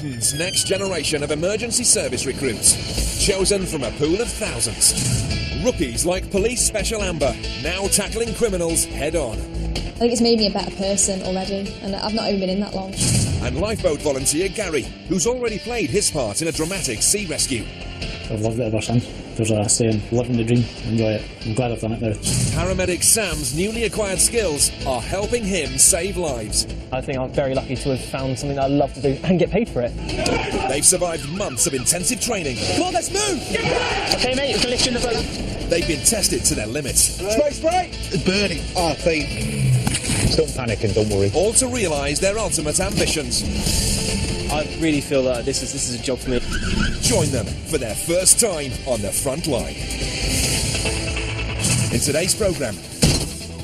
Britain's next generation of emergency service recruits, chosen from a pool of thousands. Rookies like Police Special Amber, now tackling criminals head-on. I think it's made me a better person already, and I've not even been in that long. And lifeboat volunteer Gary, who's already played his part in a dramatic sea rescue. I've loved it ever since. There's a saying, living the dream, enjoy it. I'm glad I've done it now. Paramedic Sam's newly acquired skills are helping him save lives. I think I'm very lucky to have found something that I love to do and get paid for it. They've survived months of intensive training. Come on, let's move! Okay, mate, you can lift in the boat. They've been tested to their limits. Spray! Burning. Oh, please. Don't panic and don't worry. All to realise their ultimate ambitions. I really feel that this is a job for me. Join them for their first time on the front line. In today's programme,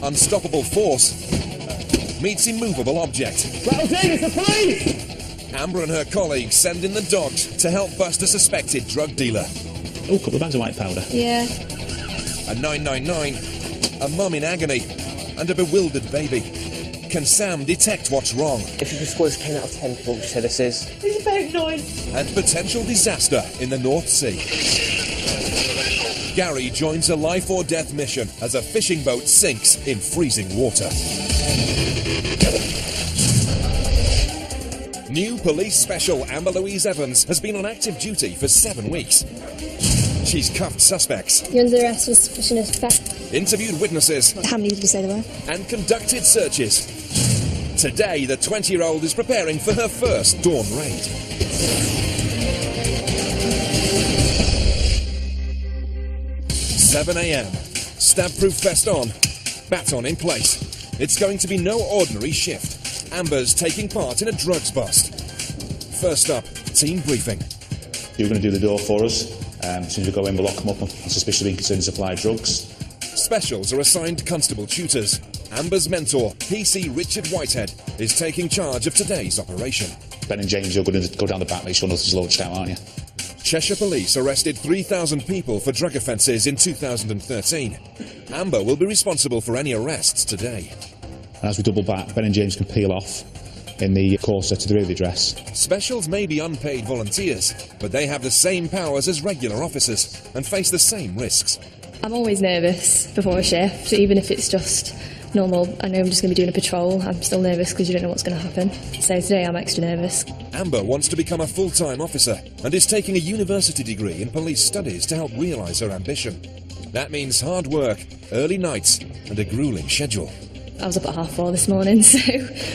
unstoppable force meets immovable object. It's the police! Amber and her colleagues send in the dogs to help bust a suspected drug dealer. Oh, a couple of bags of white powder. Yeah. A 999, a mum in agony, and a bewildered baby. Can Sam detect what's wrong? If you could score this 10 out of 10, what would you say this is? It's about 9. And potential disaster in the North Sea. Gary joins a life or death mission as a fishing boat sinks in freezing water. New police special Amber Louise Evans has been on active duty for 7 weeks. She's cuffed suspects. You're under arrest for suspicion of theft. Interviewed witnesses. How many did you say there were? And conducted searches. Today, the 20-year-old is preparing for her first dawn raid. "7 a.m. Stab-proof vest on, baton in place. It's going to be no ordinary shift. Amber's taking part in a drugs bust. First up, team briefing. You're going to do the door for us. As soon as we go in, we'll lock them up on suspicion of being concerned supply of drugs. Specials are assigned constable tutors. Amber's mentor, PC Richard Whitehead, is taking charge of today's operation. Ben and James, you're going to go down the back, make sure nothing's launched out, aren't you? Cheshire Police arrested 3,000 people for drug offences in 2013. Amber will be responsible for any arrests today. And as we double back, Ben and James can peel off in the Corsa to the rear of the address. Specials may be unpaid volunteers, but they have the same powers as regular officers and face the same risks. I'm always nervous before a shift, even if it's just normal. I know I'm just going to be doing a patrol. I'm still nervous because you don't know what's going to happen. So today I'm extra nervous. Amber wants to become a full-time officer and is taking a university degree in police studies to help realise her ambition. That means hard work, early nights and a gruelling schedule. I was up at 4:30 this morning,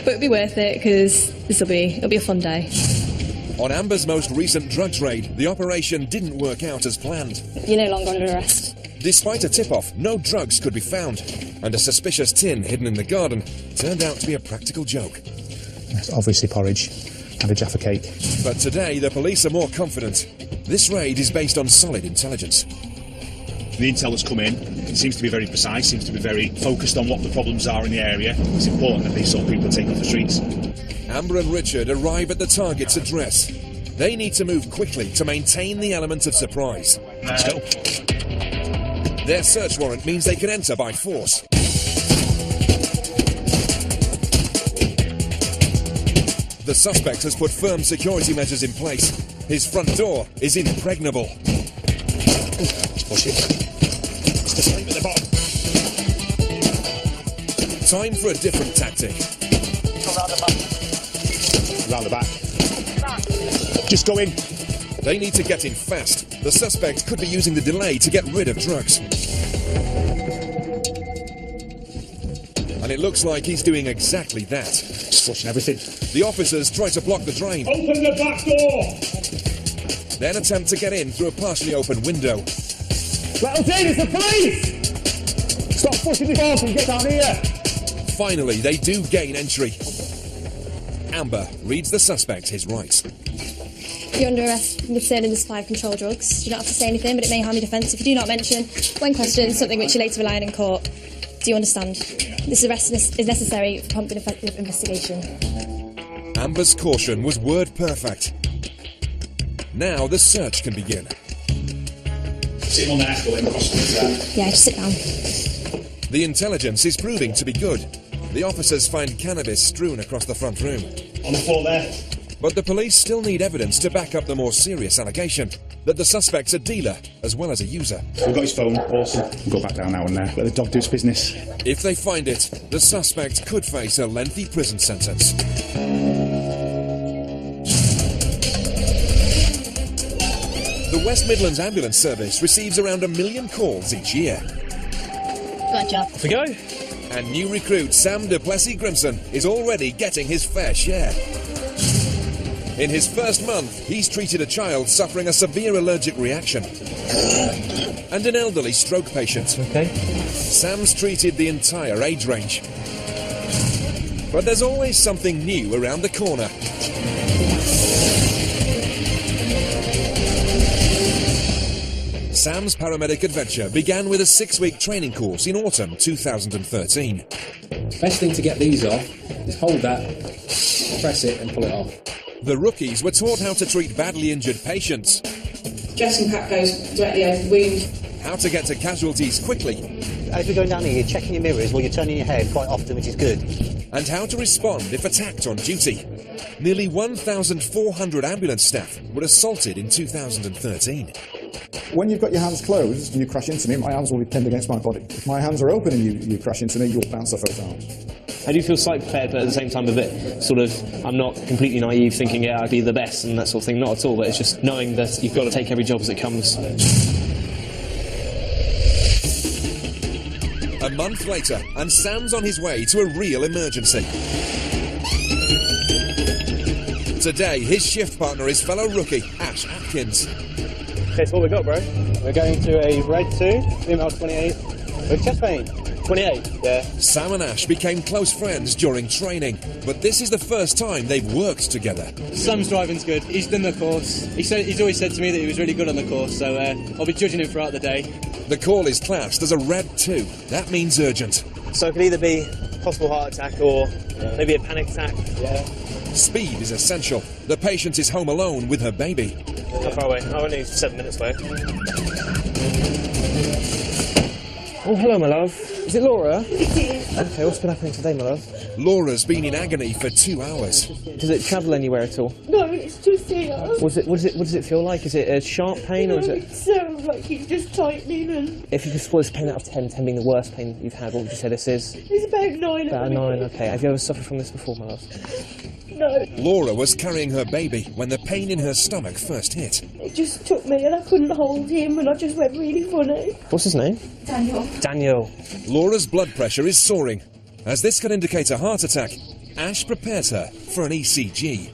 but it'll be worth it because it'll be a fun day. On Amber's most recent drugs raid, the operation didn't work out as planned. You're no longer under arrest. Despite a tip-off, no drugs could be found, and a suspicious tin hidden in the garden turned out to be a practical joke. That's obviously porridge and a Jaffa cake. But today, the police are more confident. This raid is based on solid intelligence. The intel that's come in, it seems to be very precise, seems to be very focused on what the problems are in the area. It's important that these sort of people are taken off the streets. Amber and Richard arrive at the target's address. They need to move quickly to maintain the element of surprise. Let's go. Their search warrant means they can enter by force. The suspect has put firm security measures in place. His front door is impregnable. Let's push it. It's the same at the bottom. Time for a different tactic. Round the back. Just go in. They need to get in fast. The suspect could be using the delay to get rid of drugs. And it looks like he's doing exactly that. Just flushing everything. The officers try to block the drain. Open the back door! Then attempt to get in through a partially open window. It's the police! Stop pushing the door and get down here! Finally, they do gain entry. Amber reads the suspect his rights. You're under arrest concerning the supply of controlled drugs. You don't have to say anything, but it may harm your defence if you do not mention, when questioned, something which you later rely on in court. Do you understand? This arrest is necessary for prompt and effective investigation. Amber's caution was word perfect. Now the search can begin. Sit on there, go in, cross there. Yeah, just sit down. The intelligence is proving to be good. The officers find cannabis strewn across the front room. On the floor there. But the police still need evidence to back up the more serious allegation that the suspect's a dealer as well as a user. We've got his phone, awesome. We'll go back down now and there. Let the dog do its business. If they find it, the suspect could face a lengthy prison sentence. The West Midlands Ambulance Service receives around 1 million calls each year. Good job. Off we go. And new recruit Sam Duplessis Grimson is already getting his fair share. In his first month, he's treated a child suffering a severe allergic reaction and an elderly stroke patient. Okay. Sam's treated the entire age range. But there's always something new around the corner. Sam's paramedic adventure began with a 6-week training course in autumn 2013. Best thing to get these off is hold that, press it and pull it off. The rookies were taught how to treat badly injured patients, Dressing pack goes directly over the wound. how to get to casualties quickly, As you're going down here, you're checking your mirrors while you're turning your head quite often, which is good. and how to respond if attacked on duty. Nearly 1,400 ambulance staff were assaulted in 2013. When you've got your hands closed and you crash into me, my arms will be pinned against my body. If my hands are open and you crash into me, you'll bounce off those arms. I do feel slightly prepared, but at the same time a bit sort of, I'm not completely naive thinking, yeah, I'd be the best and that sort of thing. Not at all, but it's just knowing that you've got to take every job as it comes. A month later, and Sam's on his way to a real emergency. Today, his shift partner is fellow rookie Ash Atkins. Okay, so what we got, bro? We're going to a red 2, female 28, with chest pain. 28, yeah. Sam and Ash became close friends during training, but this is the first time they've worked together. Sam's driving's good. He's done the course. He's always said to me that he was really good on the course, so I'll be judging him throughout the day. The call is classed as a red 2. That means urgent. So it could either be possible heart attack or maybe a panic attack. Yeah. Speed is essential. The patient is home alone with her baby. How far away? Oh, only 7 minutes away. Oh, hello, my love. Is it Laura? Okay, what's been happening today, my love? Laura's been in agony for 2 hours. Does it travel anywhere at all? No, it's just here. What does it feel like? Is it a sharp pain or is it? It sounds like it's just tightening and... If you could score this pain out of 10, 10 being the worst pain you've had, what would you say this is? It's about 9. About a 9, okay. Have you ever suffered from this before, my love? No. Laura was carrying her baby when the pain in her stomach first hit. It just took me and I couldn't hold him and I just went really funny. What's his name? Daniel. Daniel. Laura's blood pressure is soaring. As this could indicate a heart attack, Ash prepares her for an ECG.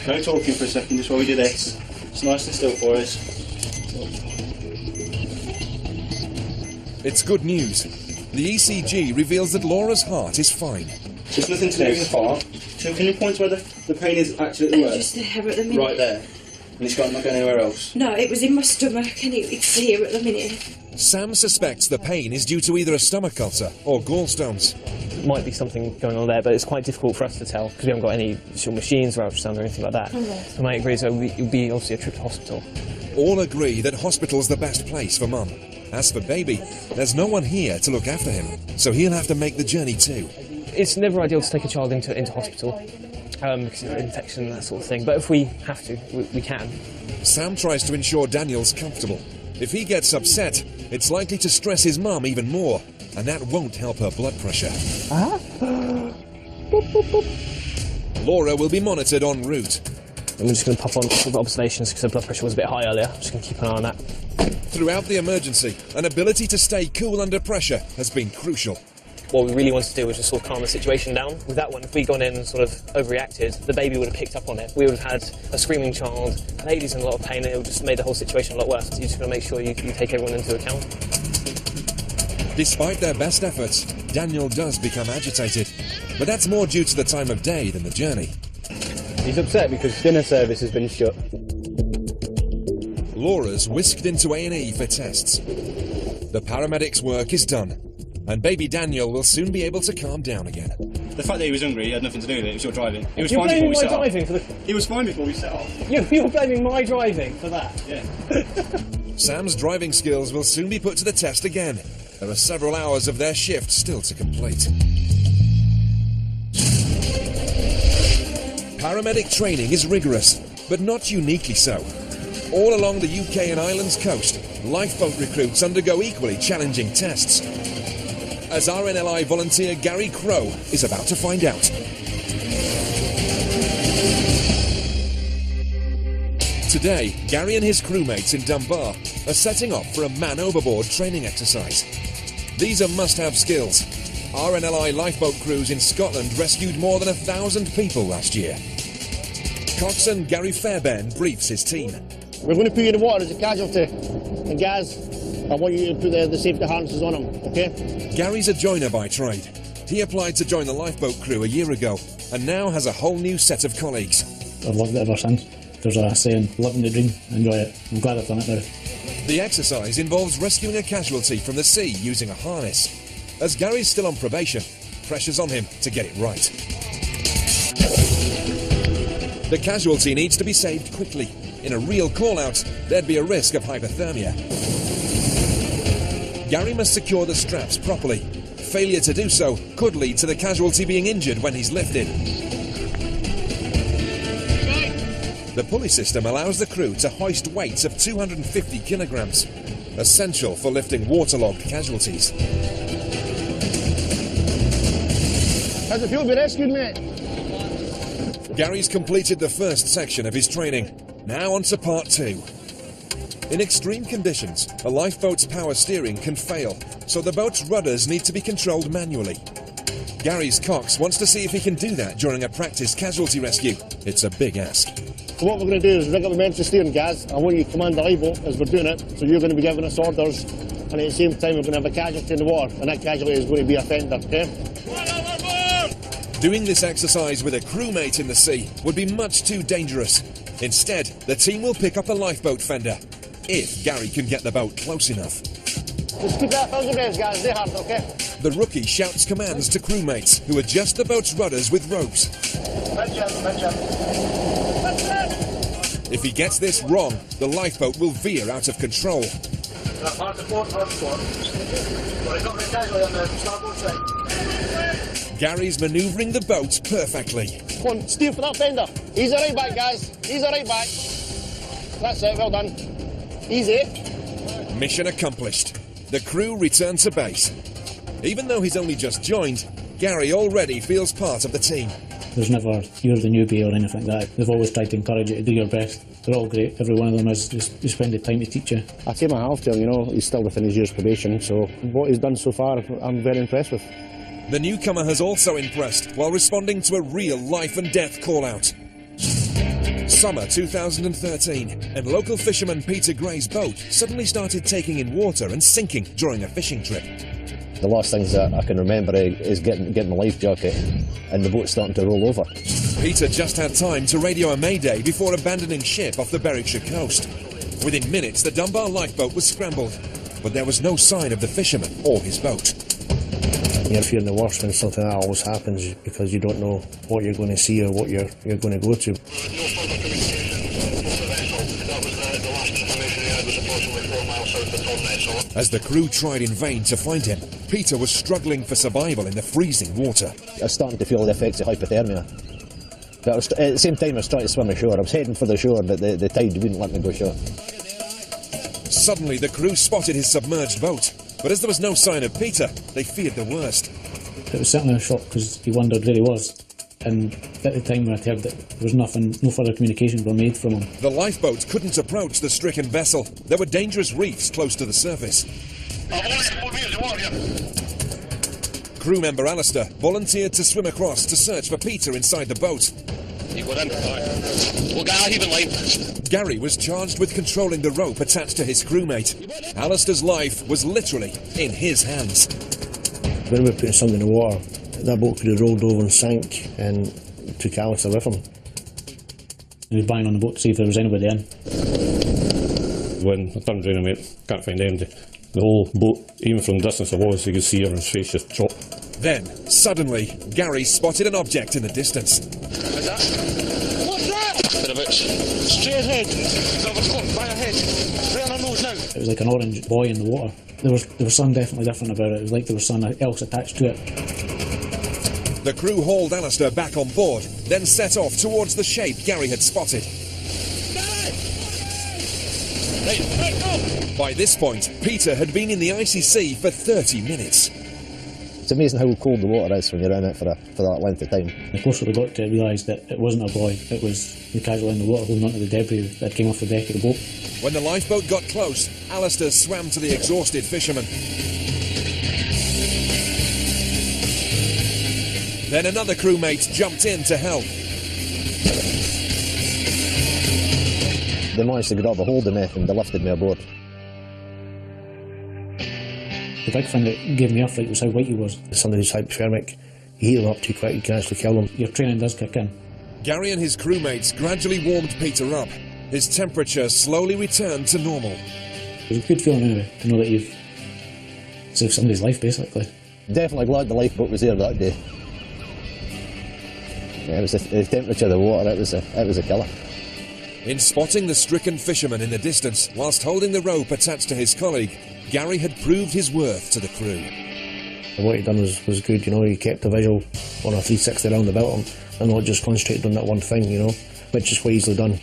No talking for a second, just while we do this. It's nice and still for us. It's good news. The ECG reveals that Laura's heart is fine. There's nothing to do with the heart. So can you point to where the pain is actually at the worst? Just there at the minute. Right there. And it's not going anywhere else? No, it was in my stomach and it's here at the minute. Sam suspects the pain is due to either a stomach ulcer or gallstones. Might be something going on there, but it's quite difficult for us to tell because we haven't got any sort of machines or ultrasound or anything like that. Right. So my mate agrees it would be obviously a trip to hospital. All agree that hospital's the best place for Mum. As for baby, there's no one here to look after him, so he'll have to make the journey too. It's never ideal to take a child into hospital because of infection and that sort of thing, but if we have to, we can. Sam tries to ensure Daniel's comfortable. If he gets upset, it's likely to stress his mum even more, and that won't help her blood pressure. Laura will be monitored en route. I'm just going to pop on some observations because her blood pressure was a bit high earlier. I'm just going to keep an eye on that. Throughout the emergency, an ability to stay cool under pressure has been crucial. What we really wanted to do was just sort of calm the situation down. With that one, if we'd gone in and sort of overreacted, the baby would have picked up on it. We would have had a screaming child, a lady's in a lot of pain, and it would have just made the whole situation a lot worse. So you just got to make sure you take everyone into account. Despite their best efforts, Daniel does become agitated. But that's more due to the time of day than the journey. He's upset because dinner service has been shut. Laura's whisked into A&E for tests. The paramedics' work is done, and baby Daniel will soon be able to calm down again. The fact that he was hungry had nothing to do with it. It was your driving. He was You're fine before blaming we my set off. driving for the... He was fine before we set off. You're blaming my driving for that? Yeah. Sam's driving skills will soon be put to the test again. There are several hours of their shift still to complete. Paramedic training is rigorous, but not uniquely so. All along the UK and Ireland's coast, lifeboat recruits undergo equally challenging tests. As RNLI volunteer Gary Crow is about to find out. Today, Gary and his crewmates in Dunbar are setting off for a man overboard training exercise. These are must-have skills. RNLI lifeboat crews in Scotland rescued more than 1,000 people last year. Coxswain Gary Fairbairn briefs his team. We're going to put you in the water as a casualty. And guys, I want you to put the safety harnesses on them, okay? Gary's a joiner by trade. He applied to join the lifeboat crew a year ago and now has a whole new set of colleagues. I've loved it ever since. There's a saying, living the dream, enjoy it. I'm glad I've done it now. The exercise involves rescuing a casualty from the sea using a harness. As Gary's still on probation, pressure's on him to get it right. The casualty needs to be saved quickly. In a real call-out, there'd be a risk of hypothermia. Gary must secure the straps properly. Failure to do so could lead to the casualty being injured when he's lifted. The pulley system allows the crew to hoist weights of 250 kilograms, essential for lifting waterlogged casualties. How's it feel to be rescued, mate? Gary's completed the first section of his training. Now on to part 2. In extreme conditions, a lifeboat's power steering can fail, so the boat's rudders need to be controlled manually. Gary's Cox wants to see if he can do that during a practice casualty rescue. It's a big ask. So what we're going to do is rig up the emergency steering, guys. I want you to command the lifeboat as we're doing it, so you're going to be giving us orders, and at the same time we're going to have a casualty in the water, and that casualty is going to be a fender, okay? Doing this exercise with a crewmate in the sea would be much too dangerous. Instead, the team will pick up a lifeboat fender, if Gary can get the boat close enough. Just keep that 1,000 revs, guys. Stay hard, okay? The rookie shouts commands to crewmates, who adjust the boat's rudders with ropes. If he gets this wrong, the lifeboat will veer out of control. Gary's manoeuvring the boat perfectly. Come on, steer for that fender. Easy right back, guys. Easy right back. That's it, well done. Easy. Mission accomplished. The crew return to base. Even though he's only just joined, Gary already feels part of the team. There's never, you're the newbie or anything like that. They've always tried to encourage you to do your best. They're all great. Every one of them is just they spend the time to teach you. I say my half to him, you know, he's still within his year's probation, so what he's done so far, I'm very impressed with. The newcomer has also impressed while responding to a real life and death call-out. Summer 2013, and local fisherman Peter Gray's boat suddenly started taking in water and sinking during a fishing trip. The last things that I can remember is getting the life jacket and the boat starting to roll over. Peter just had time to radio a mayday before abandoning ship off the Berwickshire coast. Within minutes, the Dunbar lifeboat was scrambled, but there was no sign of the fisherman or his boat. You're fearing the worst when something like that always happens because you don't know what you're going to see or what you're going to go to. As the crew tried in vain to find him, Peter was struggling for survival in the freezing water. I was starting to feel the effects of hypothermia. But at the same time I was trying to swim ashore. I was heading for the shore, but the tide wouldn't let me go ashore. Suddenly the crew spotted his submerged boat, but as there was no sign of Peter, they feared the worst. It was certainly a shock because he wondered where he was. And at the time when I heard that there was nothing, no further communications were made from him. The lifeboat couldn't approach the stricken vessel. There were dangerous reefs close to the surface. Crew member Alistair volunteered to swim across to search for Peter inside the boat. We'll get our heaving line. Gary was charged with controlling the rope attached to his crewmate. Alistair's life was literally in his hands. When we were putting something in the water, that boat could have rolled over and sank and took Alistair with him. He was banging on the boat to see if there was anybody in. When I turned around, mate, can't find anybody. The whole boat, even from the distance I was, you could see everyone's face just drop. Then, suddenly, Gary spotted an object in the distance. What's that? What's that? Bit of it. Straight ahead. Right ahead. Right on our nose now. It was like an orange buoy in the water. There was something definitely different about it. It was like there was something else attached to it. The crew hauled Alistair back on board, then set off towards the shape Gary had spotted. By this point, Peter had been in the icy sea for 30 minutes. It's amazing how cold the water is when you're in it for that length of time. The closer we got to it, realised that it wasn't a boy, it was the casualty in the water holding onto the debris that came off the deck of the boat. When the lifeboat got close, Alistair swam to the exhausted fisherman. Then another crewmate jumped in to help. They managed to grab a hold of me and they lifted me aboard. The big thing that gave me a fright was how white he was. Somebody who's hypothermic, you heat them up too quick, you can actually kill them. Your training does kick in. Gary and his crewmates gradually warmed Peter up. His temperature slowly returned to normal. It was a good feeling anyway, to know that you've saved somebody's life, basically. Definitely glad the lifeboat was there that day. Yeah, it was the temperature of the water, it was a killer. In spotting the stricken fisherman in the distance, whilst holding the rope attached to his colleague, Gary had proved his worth to the crew. What he'd done was good, you know, he kept a visual on a 360 round about him and not just concentrated on that one thing, you know, which is quite easily done.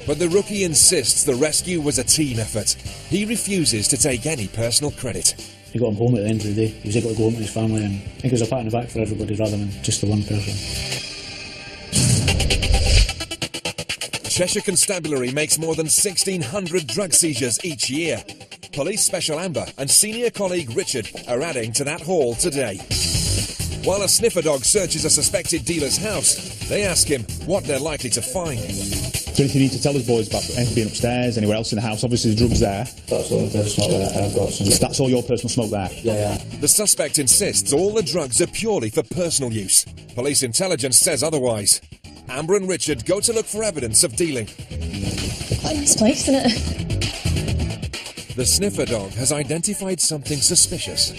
But the rookie insists the rescue was a team effort. He refuses to take any personal credit. He got him home at the end of the day. He was able to go home to his family, and I think it was a pat on the back for everybody rather than just the one person. Cheshire Constabulary makes more than 1,600 drug seizures each year. Police Special Amber and senior colleague Richard are adding to that haul today. While a sniffer dog searches a suspected dealer's house, they ask him what they're likely to find. Is there anything you need to tell us, boys, about anything being upstairs, anywhere else in the house? Obviously the drugs there. That's all the personal smoke that I've got. That's all your personal smoke there? Yeah. The suspect insists all the drugs are purely for personal use. Police intelligence says otherwise. Amber and Richard go to look for evidence of dealing. Quite a nice place, isn't it? The sniffer dog has identified something suspicious.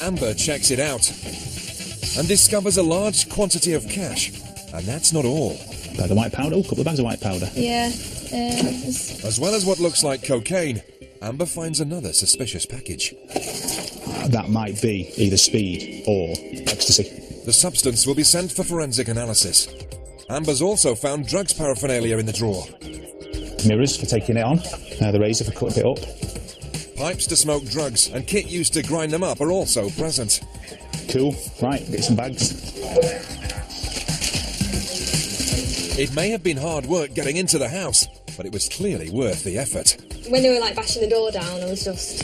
Amber checks it out and discovers a large quantity of cash. And that's not all. Bag of white powder? A couple of bags of white powder. Yeah. As well as what looks like cocaine, Amber finds another suspicious package. That might be either speed or ecstasy. The substance will be sent for forensic analysis. Amber's also found drugs paraphernalia in the drawer. Mirrors for taking it on. The razor for cutting it up. Pipes to smoke drugs and kit used to grind them up are also present. Cool. Right, get some bags. It may have been hard work getting into the house, but it was clearly worth the effort. When they were like bashing the door down, I was just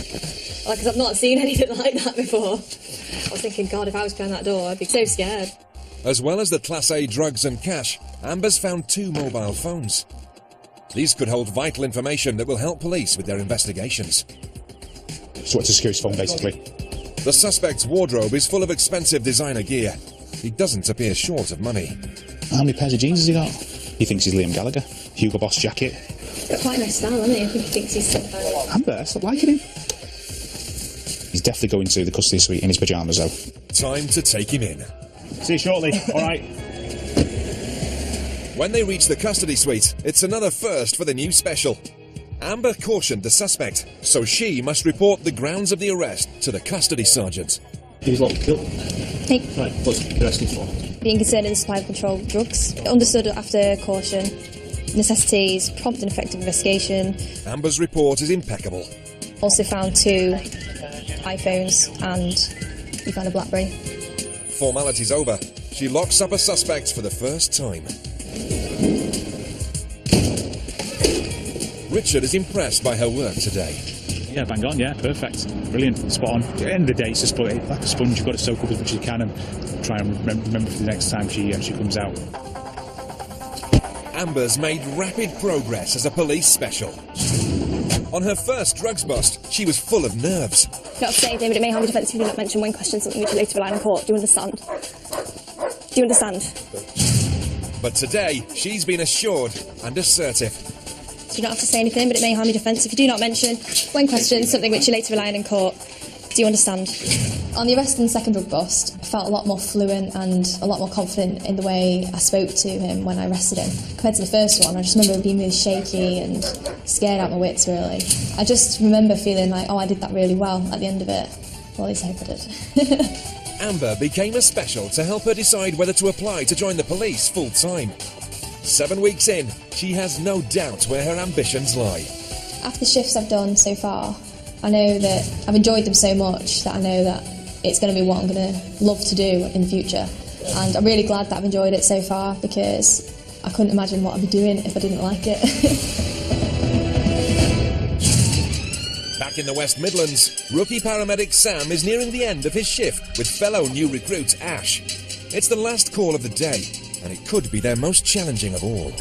like, because I've not seen anything like that before. I was thinking, God, if I was behind that door, I'd be so scared. As well as the Class A drugs and cash, Amber's found 2 mobile phones. These could hold vital information that will help police with their investigations. So it's a security phone, basically. The suspect's wardrobe is full of expensive designer gear. He doesn't appear short of money. How many pairs of jeans has he got? He thinks he's Liam Gallagher. Hugo Boss jacket. He's got quite a nice style, hasn't he? I think he thinks he's something. Amber, stop liking him. He's definitely going to the custody suite in his pyjamas, though. Time to take him in. See you shortly. All right. When they reach the custody suite, it's another first for the new special. Amber cautioned the suspect, so she must report the grounds of the arrest to the custody sergeant. He was locked up. Hey. Right, what's the arrested for? Being concerned in the supply of controlled drugs. Understood after caution. Necessities, prompt and effective investigation. Amber's report is impeccable. Also found 2 iPhones and we found a BlackBerry. Formality's over. She locks up a suspect for the first time. Richard is impressed by her work today. Yeah, bang on, yeah, perfect. Brilliant, spot on. At the end of the day, it's just like a sponge. You've got to soak up as much as you can and try and remember for the next time she comes out. Amber's made rapid progress as a police special. On her first drugs bust, she was full of nerves. You don't have to say anything, but it may harm your defence if you do not mention when questioned something which you later rely on court. Do you understand? Do you understand? But today, she's been assured and assertive. So you don't have to say anything, but it may harm your defence if you do not mention when questioned something which you later rely on in court. Do you understand? On the arrest and second drug bust, I felt a lot more fluent and a lot more confident in the way I spoke to him when I arrested him. Compared to the first one, I just remember being really shaky and scared out my wits, really. I just remember feeling like, oh, I did that really well at the end of it. Well, at least I hope I did. Amber became a special to help her decide whether to apply to join the police full-time. 7 weeks in, she has no doubt where her ambitions lie. After the shifts I've done so far, I know that I've enjoyed them so much that I know that it's going to be what I'm going to love to do in the future. And I'm really glad that I've enjoyed it so far, because I couldn't imagine what I'd be doing if I didn't like it. Back in the West Midlands, rookie paramedic Sam is nearing the end of his shift with fellow new recruit Ash. It's the last call of the day, and it could be their most challenging of all.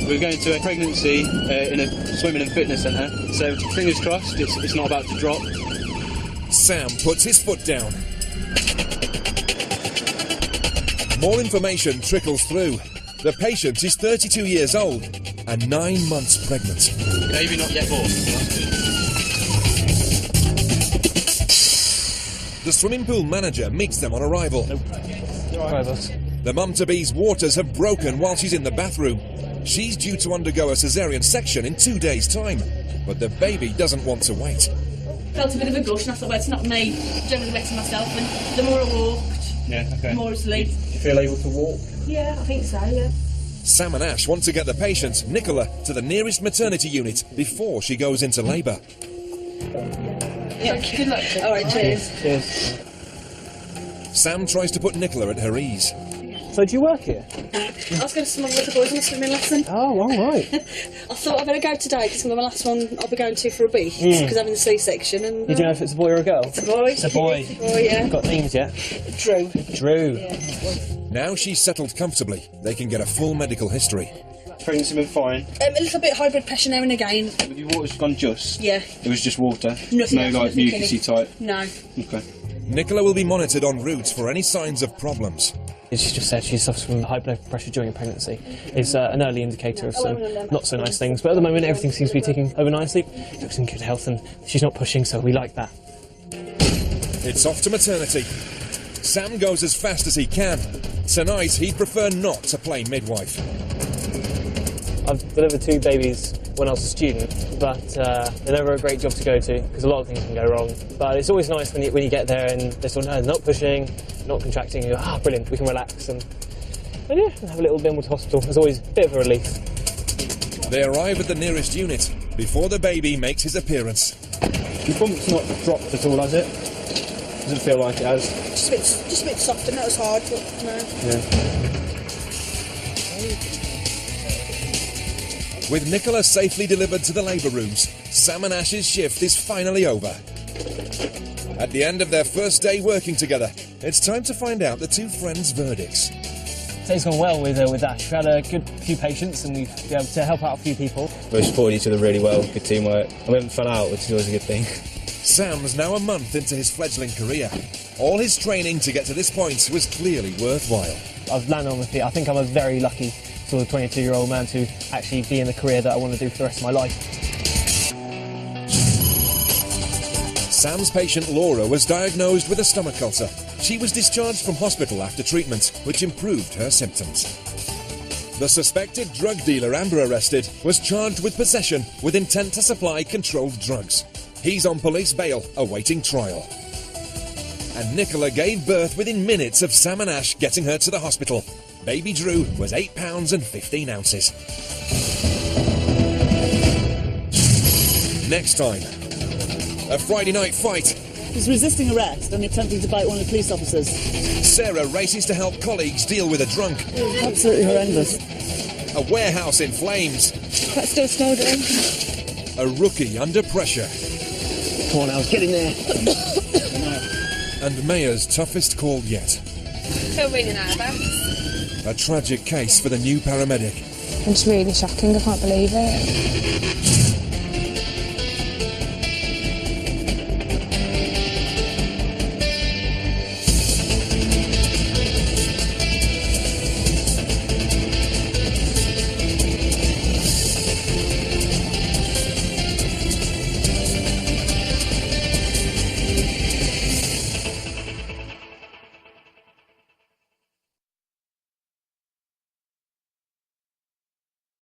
We're going to a pregnancy in a swimming and fitness centre, so fingers crossed it's not about to drop. Sam puts his foot down. More information trickles through. The patient is 32 years old and 9 months pregnant. Maybe not yet born. The swimming pool manager meets them on arrival. The mum-to-be's waters have broken while she's in the bathroom. She's due to undergo a caesarean section in 2 days' time, but the baby doesn't want to wait. Felt a bit of a gush and I thought, well, it's not me. Generally wetting myself, and the more I walked, the more I sleep. Do you feel able to walk? Yeah, I think so, yeah. Sam and Ash want to get the patient, Nicola, to the nearest maternity unit before she goes into labour. Yeah, good luck. All right, cheers. Cheers. Sam tries to put Nicola at her ease. So do you work here? I was going to swim with the boys on a swimming lesson. Oh, all right. I thought I'd better go today because my last one I'll be going to for a week because I'm in the C-section. And Do you know if it's a boy or a girl? It's a boy. It's a boy. It's a boy, yeah. Got names yet? Drew. Drew. Yeah. Now she's settled comfortably, they can get a full medical history. Pregnancy been fine. A little bit high blood pressure now and again. With your water's gone just? Yeah. It was just water? Nothing No, else, like, nothing mucusy in it. type? No. Okay. Nicola will be monitored en route for any signs of problems. She just said she suffers from high blood pressure during pregnancy. It's an early indicator of some not so nice things, but at the moment everything seems to be ticking over nicely. She looks in good health and she's not pushing, so we like that. It's off to maternity. Sam goes as fast as he can. Tonight, he'd prefer not to play midwife. I've delivered 2 babies when I was a student, but they're never a great job to go to because a lot of things can go wrong. But it's always nice when you get there and they're sort of, no, they're not pushing, not contracting. You go, brilliant, we can relax and yeah, have a little Binwood hospital. It's always a bit of a relief. They arrive at the nearest unit before the baby makes his appearance. Your bump's not dropped at all, has it? Doesn't feel like it has. Just a bit softer, not as hard, but no. Yeah. With Nicola safely delivered to the labour rooms, Sam and Ash's shift is finally over. At the end of their first day working together, it's time to find out the two friends' verdicts. Today's gone well with Ash. We've had a good few patients and we've been able to help out a few people. We've supported each other really well, good teamwork. And we haven't fell out, which is always a good thing. Sam's now a month into his fledgling career. All his training to get to this point was clearly worthwhile. I've landed on my feet. I think I'm a very lucky sort of 22-year-old man to actually be in the career that I want to do for the rest of my life. Sam's patient Laura was diagnosed with a stomach ulcer. She was discharged from hospital after treatment, which improved her symptoms. The suspected drug dealer Amber arrested was charged with possession with intent to supply controlled drugs. He's on police bail, awaiting trial. And Nicola gave birth within minutes of Sam and Ash getting her to the hospital. Baby Drew was 8 pounds and 15 ounces. Next time, a Friday night fight. He's resisting arrest and attempting to bite one of the police officers. Sarah races to help colleagues deal with a drunk. Absolutely horrendous. A warehouse in flames. That's still smouldering. A rookie under pressure. Come on, Al, get in there. And Mayor's toughest call yet. Still reading out about it. A tragic case for the new paramedic. It's really shocking, I can't believe it.